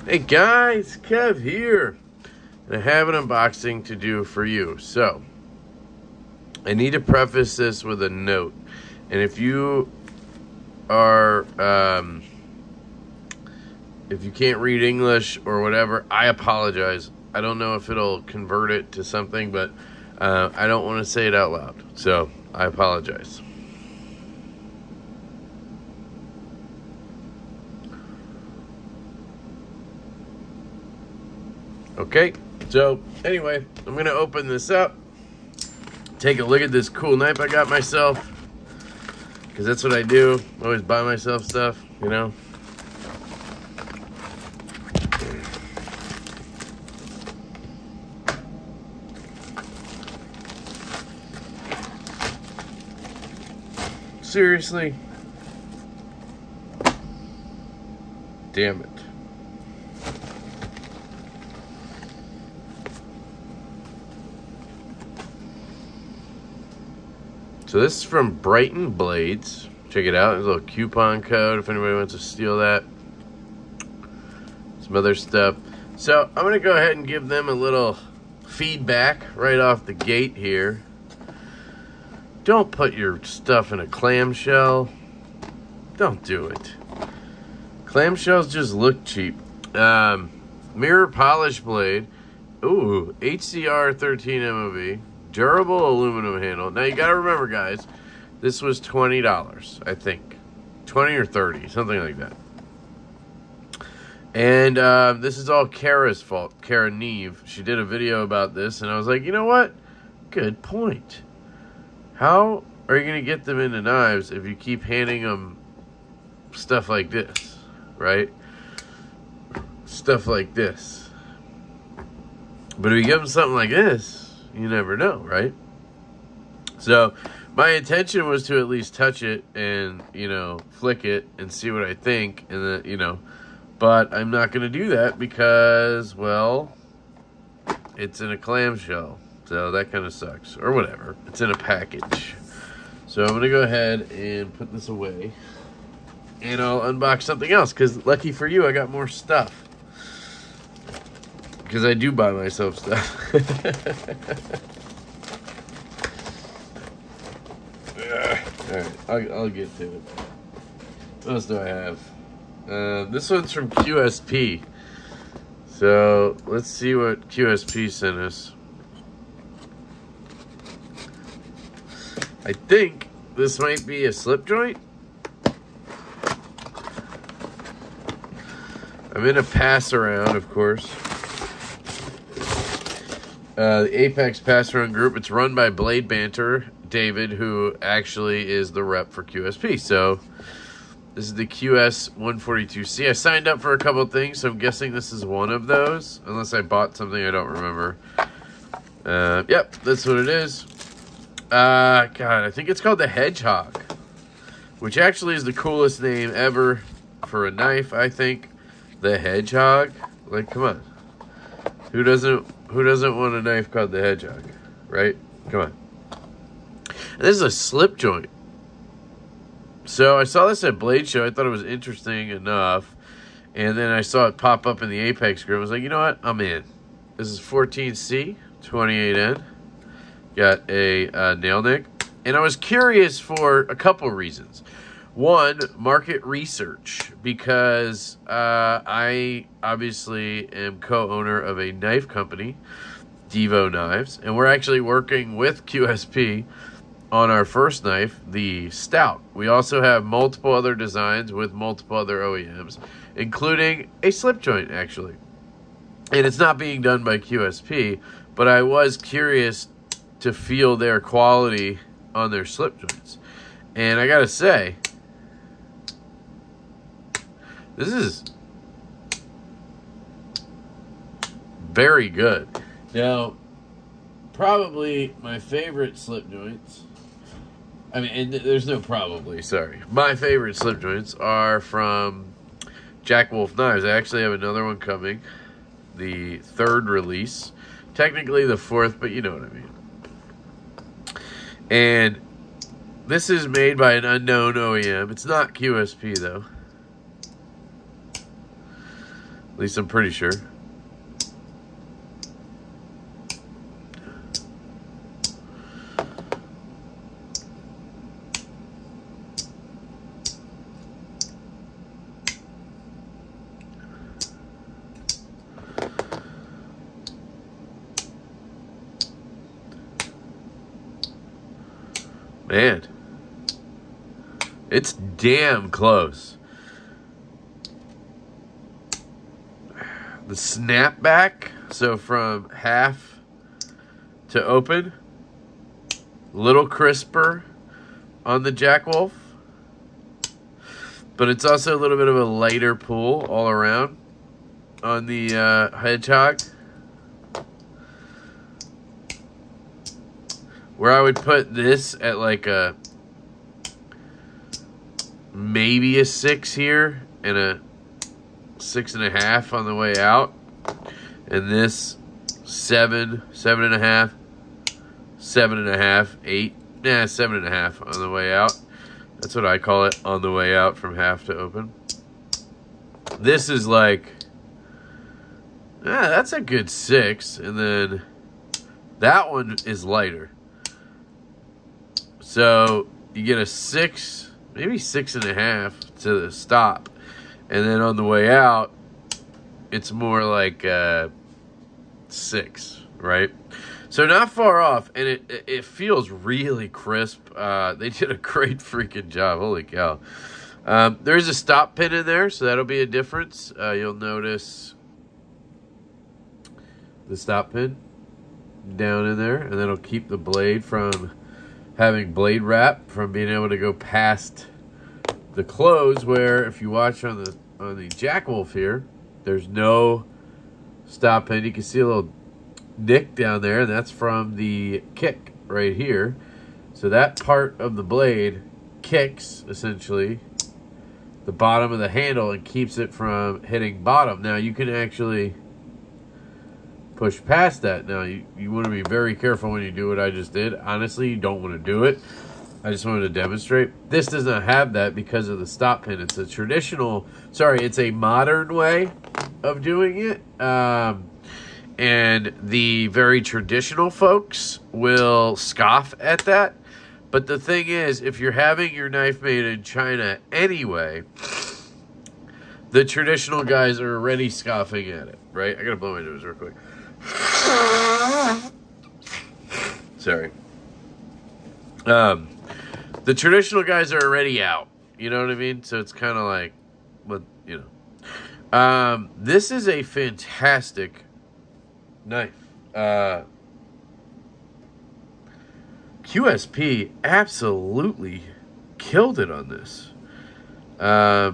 Hey guys, Kev here, and I have an unboxing to do for you. So, I need to preface this with a note, and if you are, if you can't read English or whatever, I apologize. I don't know if it'll convert it to something, but I don't want to say it out loud, so I apologize. Okay, so anyway, I'm going to open this up, take a look at this cool knife I got myself, because that's what I do. I always buy myself stuff, you know. Seriously? Damn it. So this is from Brighton Blades. Check it out. There's a little coupon code if anybody wants to steal that. Some other stuff. So I'm going to go ahead and give them a little feedback right off the gate here. Don't put your stuff in a clamshell. Don't do it. Clamshells just look cheap. Mirror polish blade. Ooh, HCR 13 MOV. Durable aluminum handle. Now you got to remember, guys, this was $20, I think. 20 or 30, something like that. And this is all Kara's fault. Kara Neve. She did a video about this, and I was like, you know what? Good point. How are you going to get them into knives if you keep handing them stuff like this, right? Stuff like this. But if you give them something like this, you never know, right? So my intention was to at least touch it and, you know, flick it and see what I think, and then, you know, but I'm not going to do that because, well, it's in a clamshell, so that kind of sucks, or whatever. It's in a package. So I'm going to go ahead and put this away, and I'll unbox something else, because lucky for you, I got more stuff. Because I do buy myself stuff. Alright, I'll get to it. What else do I have? This one's from QSP. So, let's see what QSP sent us. I think this might be a slip joint. I'm in a pass around, of course. The Apex Pass Around Group. It's run by Blade Banter David, who actually is the rep for QSP. So this is the QS142C. I signed up for a couple of things, so I'm guessing this is one of those, unless I bought something I don't remember. Yep, that's what it is. God, I think it's called the Hedgehog, which actually is the coolest name ever for a knife, I think. The Hedgehog. Like, come on. Who doesn't want a knife called the Hedgehog, right? Come on. And this is a slip joint. So I saw this at Blade Show. I thought it was interesting enough. And then I saw it pop up in the Apex group. I was like, you know what? I'm in. This is 14C, 28N. Got a nail nick. And I was curious for a couple reasons. One, market research, because I obviously am co-owner of a knife company, Devo Knives, and we're actually working with QSP on our first knife, the Stout. We also have multiple other designs with multiple other OEMs, including a slip joint, actually. And it's not being done by QSP, but I was curious to feel their quality on their slip joints. And I gotta say, this is very good. Now, probably my favorite slip joints, I mean, and there's no probably, sorry. My favorite slip joints are from Jack Wolf Knives. I actually have another one coming, the third release. Technically the fourth, but you know what I mean. And this is made by an unknown OEM. It's not QSP, though. least I'm pretty sure. Man, it's damn close. The snapback, so from half to open, a little crisper on the Jack Wolf, but it's also a little bit of a lighter pull all around on the Hedgehog. Where I would put this at like a maybe a 6 here and a 6.5 on the way out, and this 7, 7.5, 7.5, 8, 7.5 on the way out. That's what I call it, on the way out from half to open. This is like, that's a good 6, and then that one is lighter. So you get a 6, maybe 6.5 to the stop. And then on the way out, it's more like 6, right? So not far off, and it feels really crisp. They did a great freaking job. Holy cow. There's a stop pin in there, so that'll be a difference. You'll notice the stop pin down in there, and that'll keep the blade from having blade wrap, from being able to go past the close, where if you watch on the Jack Wolf here, there's no stop pin. You can see a little nick down there, and that's from the kick right here. So that part of the blade kicks, essentially, the bottom of the handle and keeps it from hitting bottom. Now, you can actually push past that. Now, you want to be very careful when you do what I just did. Honestly, you don't want to do it. I just wanted to demonstrate. This does not have that because of the stop pin. It's a traditional, it's a modern way of doing it. And the very traditional folks will scoff at that. But the thing is, if you're having your knife made in China anyway, the traditional guys are already scoffing at it, right? I gotta blow my nose real quick. Sorry. The traditional guys are already out. You know what I mean? So it's kind of like, but you know. This is a fantastic knife. QSP absolutely killed it on this. I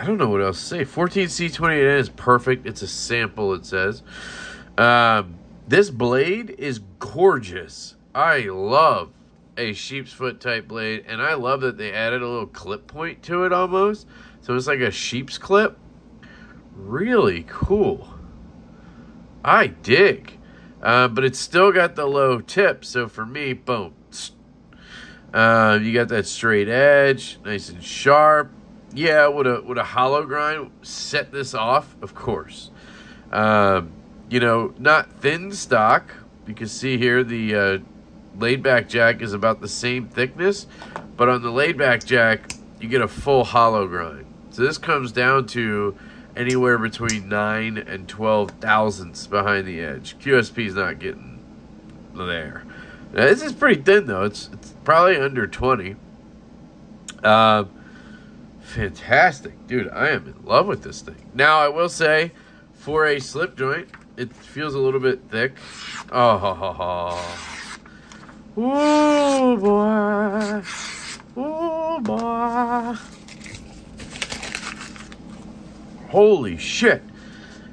don't know what else to say. 14C28N is perfect. It's a sample, it says. This blade is gorgeous. I love a sheep's foot type blade, and I love that they added a little clip point to it almost. So it's like a sheep's clip. Really cool. I dig. But it's still got the low tip, so for me, boom. You got that straight edge, nice and sharp. Yeah, would a hollow grind set this off? Of course. You know, not thin stock, because see here, the laid back jack is about the same thickness, but on the laid back jack, you get a full hollow grind. So this comes down to anywhere between 9 and 12 thousandths behind the edge. QSP is not getting there. Now, this is pretty thin though. It's probably under 20. Fantastic, dude. I am in love with this thing. Now I will say, for a slip joint, it feels a little bit thick. Oh, ooh boy, ooh boy. Holy shit.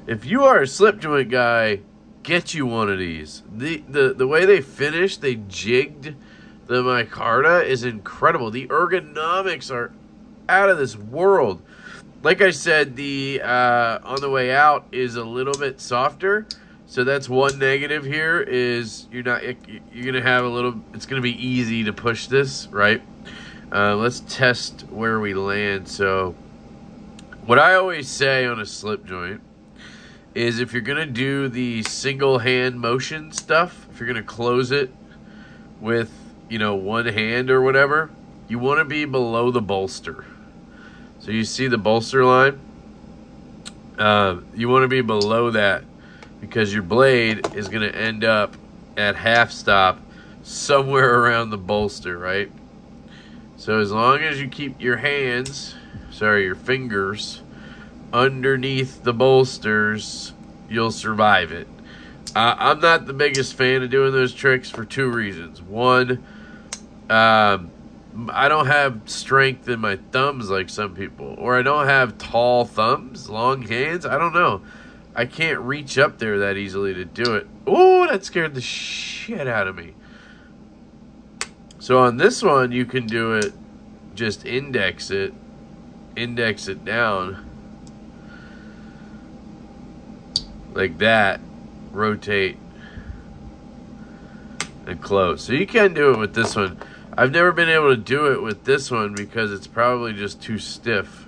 If you are a slip joint guy, get you one of these. The way they finished, they jigged the micarta is incredible. The ergonomics are out of this world. Like I said, the on the way out is a little bit softer. So that's one negative here, is you're gonna have a little, it's gonna be easy to push this, right? Let's test where we land. So What I always say on a slip joint is if you're going to do the single hand motion stuff, if you're going to close it with, one hand or whatever, you want to be below the bolster. So you see the bolster line? You want to be below that because your blade is going to end up at half stop somewhere around the bolster, right? So as long as you keep your fingers underneath the bolsters, you'll survive it. I'm not the biggest fan of doing those tricks for two reasons. One, I don't have strength in my thumbs like some people, or I don't have tall thumbs, long hands. I don't know. I can't reach up there that easily to do it. Oh, that scared the shit out of me. So on this one, you can do it, just index it down like that, rotate and close. So you can do it with this one. I've never been able to do it with this one because it's probably just too stiff.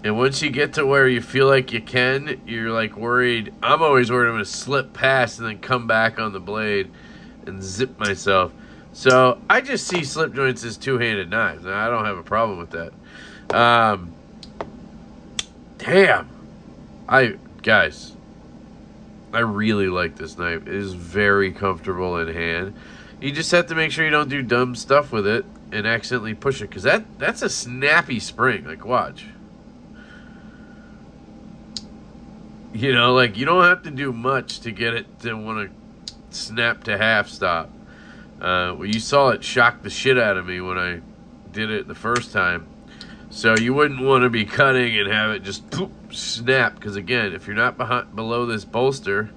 And once you get to where you feel like you can, you're like worried. I'm always worried I'm going to slip past and then come back on the blade and zip myself. So I just see slip joints as two-handed knives. Now, I don't have a problem with that. Damn. Guys, I really like this knife. It is very comfortable in hand. You just have to make sure you don't do dumb stuff with it and accidentally push it, because that's a snappy spring. Like, watch. You don't have to do much to get it to want to snap to half stop. Well, you saw it shock the shit out of me when I did it the first time. So you wouldn't want to be cutting and have it just poof, snap. Because again, if you're not below this bolster,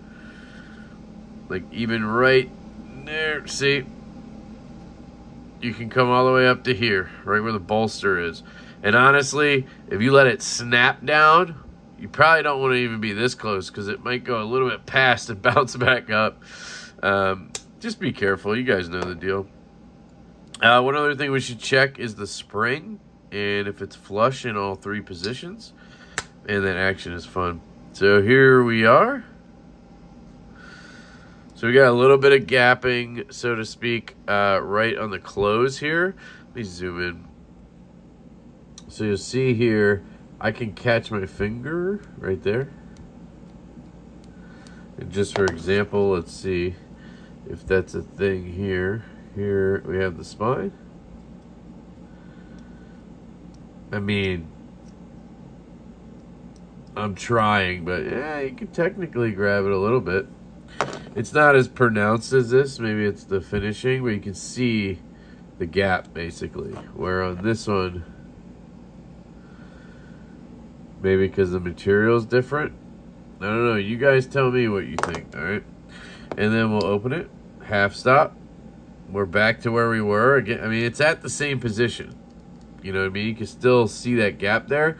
like even right there, see, you can come all the way up to here, right where the bolster is. And honestly, if you let it snap down, you probably don't want to even be this close, because it might go a little bit past and bounce back up. Just be careful. You guys know the deal. One other thing we should check is the spring, and if it's flush in all three positions. And that action is fun. So here we are. So we got a little bit of gapping, so to speak, right on the close here. Let me zoom in. So you'll see here, I can catch my finger right there. And just for example, let's see if that's a thing here. Here we have the spine. I mean, I'm trying, but yeah, you can technically grab it a little bit. It's not as pronounced as this. Maybe it's the finishing, but you can see the gap basically. Where on this one, maybe because the material is different. I don't know. You guys tell me what you think, all right? And then we'll open it. Half stop. We're back to where we were. Again, I mean, it's at the same position. You know what I mean? You can still see that gap there,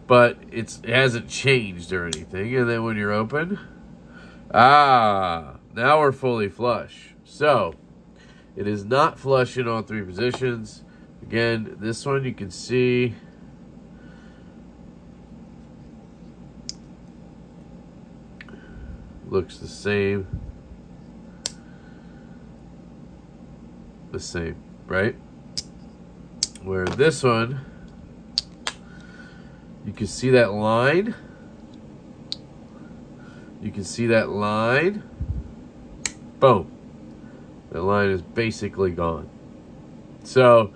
but it hasn't changed or anything. And then when you're open, now we're fully flush. So it is not flush in all three positions. Again, this one you can see looks the same. The same, right? Where this one, you can see that line. You can see that line. Boom. The line is basically gone. So,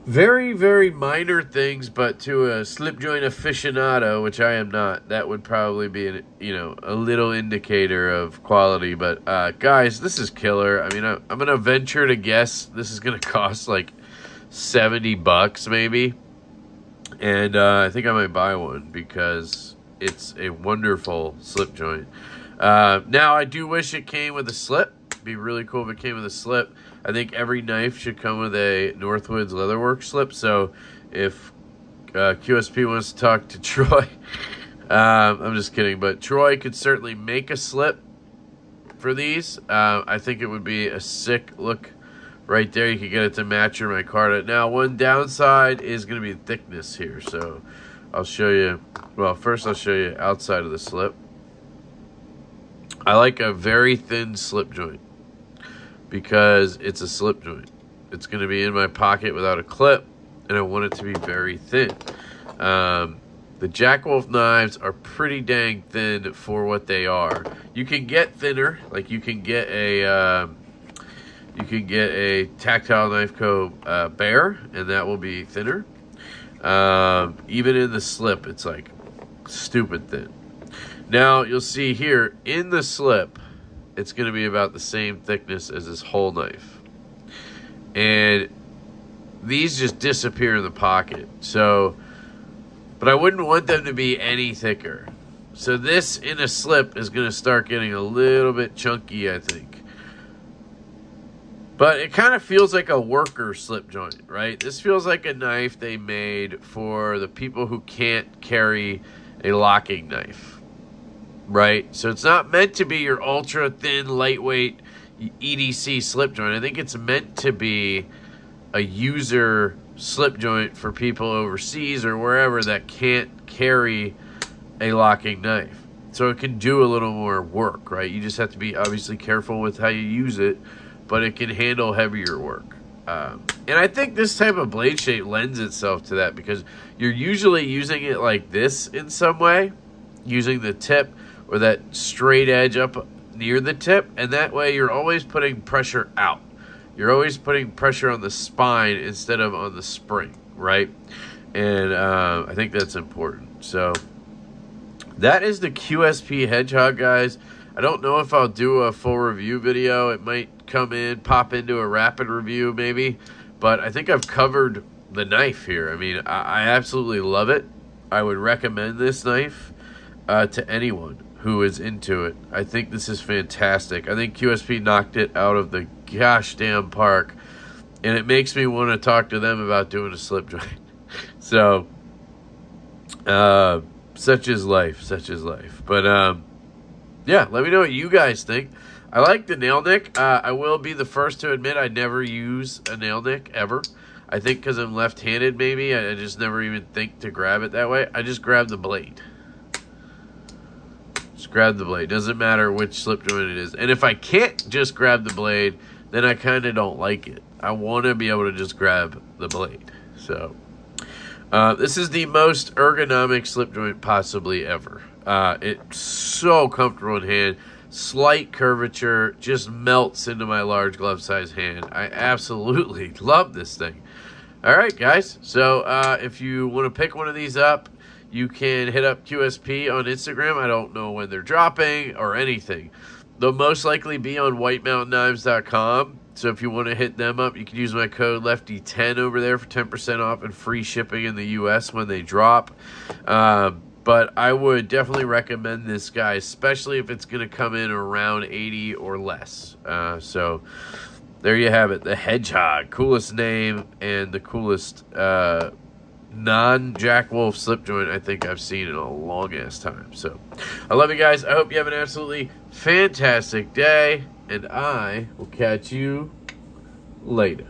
very, very minor things, but to a slip joint aficionado, which I am not, that would probably be, a little indicator of quality. But, guys, this is killer. I mean, I'm going to venture to guess this is going to cost like $70 maybe. And I think I might buy one because it's a wonderful slip joint. Now, I do wish it came with a slip. It'd be really cool if it came with a slip. I think every knife should come with a Northwoods Leatherworks slip. So if QSP wants to talk to Troy, I'm just kidding. But Troy could certainly make a slip for these. I think it would be a sick look right there. You can get it to match your micarta. Now, one downside is going to be thickness here. So I'll show you. Well, first I'll show you outside of the slip. I like a very thin slip joint because it's a slip joint. It's going to be in my pocket without a clip, and I want it to be very thin. The Jack Wolf knives are pretty dang thin for what they are. You can get thinner, like you can get a Tactile Knife Co. Bear, and that will be thinner. Even in the slip, it's like stupid thin. Now you'll see here in the slip, it's going to be about the same thickness as this whole knife, and these just disappear in the pocket. So. But I wouldn't want them to be any thicker. So this in a slip is going to start getting a little bit chunky, I think. But it kind of feels like a worker slip joint, right? This feels like a knife they made for the people who can't carry a locking knife, right? So it's not meant to be your ultra thin, lightweight EDC slip joint. I think it's meant to be a user slip joint for people overseas or wherever that can't carry a locking knife. So it can do a little more work, right? You just have to be obviously careful with how you use it, but it can handle heavier work. And I think this type of blade shape lends itself to that because you're usually using it like this in some way, using the tip or that straight edge up near the tip, and that way you're always putting pressure out. You're always putting pressure on the spine instead of on the spring, right? And I think that's important. So that is the QSP Hedgehog, guys. I don't know if I'll do a full review video. It might pop into a rapid review maybe. But I think I've covered the knife here. I mean, I absolutely love it. I would recommend this knife to anyone who is into it. I think this is fantastic. I think QSP knocked it out of the gosh damn park, and it makes me want to talk to them about doing a slip joint. So such is life, but yeah, let me know what you guys think. I like the nail nick. I will be the first to admit I never use a nail nick ever. I think because I'm left-handed, maybe I just never even think to grab it that way. I just grab the blade. Just grab the blade. Doesn't matter which slip joint it is. And if I can't just grab the blade, then I kind of don't like it. I want to be able to just grab the blade. So this is the most ergonomic slip joint possibly ever. It's so comfortable in hand. Slight curvature, just melts into my large glove size hand. I absolutely love this thing. All right, guys. So if you want to pick one of these up, you can hit up QSP on Instagram. I don't know when they're dropping or anything. They'll most likely be on whitemountainKnives.com. So if you want to hit them up, you can use my code LeftyEDC over there for 10% off and free shipping in the U.S. when they drop. But I would definitely recommend this guy, especially if it's going to come in around 80 or less. So there you have it. The Hedgehog. Coolest name and the coolest non-Jack Wolf slip joint I think I've seen in a long-ass time. So I love you guys. I hope you have an absolutely fantastic day, and I will catch you later.